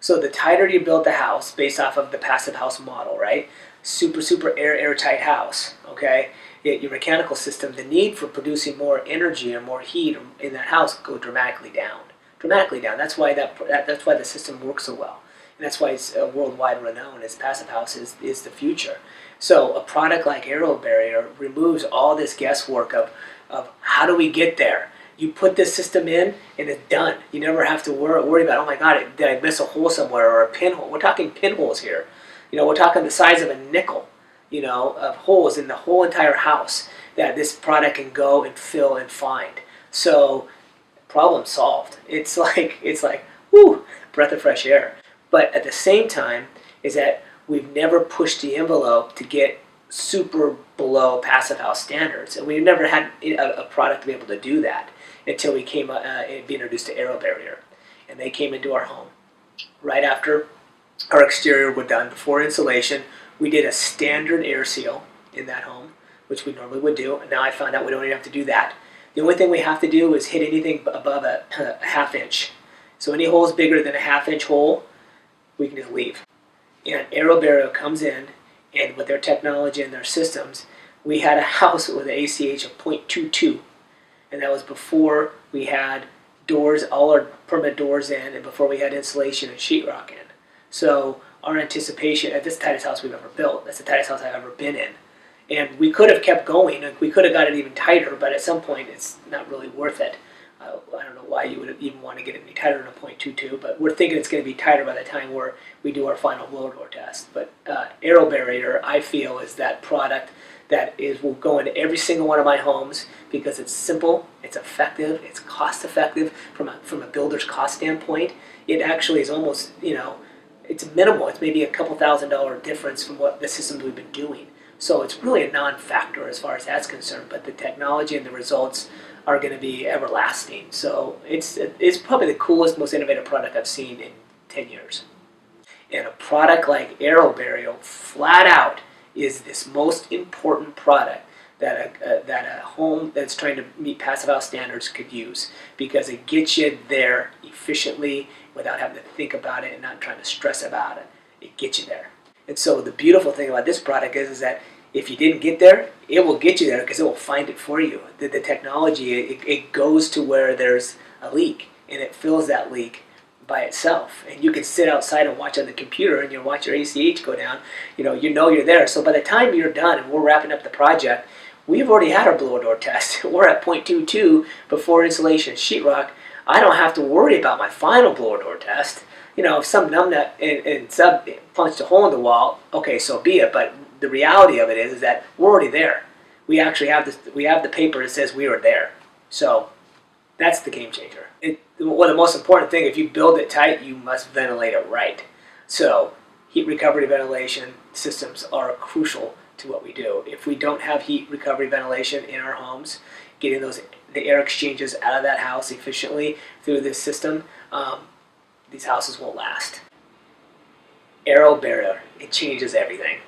So the tighter you build the house, based off of the passive house model, right? Super airtight house, okay? Your mechanical system, the need for producing more energy or more heat in that house go dramatically down. Dramatically down. That's why that's why the system works so well. And that's why it's worldwide renowned as passive house is the future. So a product like Aero Barrier removes all this guesswork of how do we get there? You put this system in and it's done. You never have to worry about, oh my God, did I miss a hole somewhere or a pinhole? We're talking pinholes here. We're talking the size of a nickel, of holes in the whole entire house that this product can go and fill and find. So problem solved. It's like, whoo, breath of fresh air. But at the same time is that we've never pushed the envelope to get super below passive house standards. And we've never had a product to be able to do that until we came be introduced to Aero Barrier. And they came into our home. Right after our exterior was done, before insulation, we did a standard air seal in that home, which we normally would do. And now I found out we don't even have to do that. The only thing we have to do is hit anything above a half inch. So any holes bigger than a half-inch hole, we can just leave. And Aero Barrier comes in, and with their technology and their systems, we had a house with an ACH of 0.22. And that was before we had doors, all our permanent doors in, and before we had insulation and sheetrock in. So our anticipation, at this tightest house we've ever built, that's the tightest house I've ever been in. And we could have kept going, and we could have got it even tighter, but at some point it's not really worth it. I don't know why you would even want to get it any tighter than a 0.22, but we're thinking it's going to be tighter by the time we do our final blower door test. But Aero Barrier, I feel, is that product that will go into every single one of my homes because it's simple, it's effective, it's cost effective from a builder's cost standpoint. It actually is almost, it's minimal. It's maybe a couple $1,000 difference from what the systems we've been doing. So it's really a non-factor as far as that's concerned, but the technology and the results are going to be everlasting. So it's probably the coolest, most innovative product I've seen in 10 years. And a product like Aero Barrier, flat out, is this most important product that a home that's trying to meet passive house standards could use, because it gets you there efficiently without having to think about it and not trying to stress about it. It gets you there. And so the beautiful thing about this product is that if you didn't get there, it will get you there because it will find it for you. The technology, it goes to where there's a leak and it fills that leak by itself. And you can sit outside and watch on the computer and you'll watch your ACH go down. You know you're there. So by the time you're done and we're wrapping up the project, we've already had our blower door test. We're at 0.22 before insulation and sheetrock. I don't have to worry about my final blower door test. If some numbnut and sub punched a hole in the wall, okay, so be it. But the reality of it is that we're already there. We actually have this. We have the paper that says we were there. So that's the game changer. Well, the most important thing, if you build it tight, you must ventilate it right. So heat recovery ventilation systems are crucial to what we do. If we don't have heat recovery ventilation in our homes, getting the air exchanges out of that house efficiently through this system, these houses won't last. Aero Barrier, it changes everything.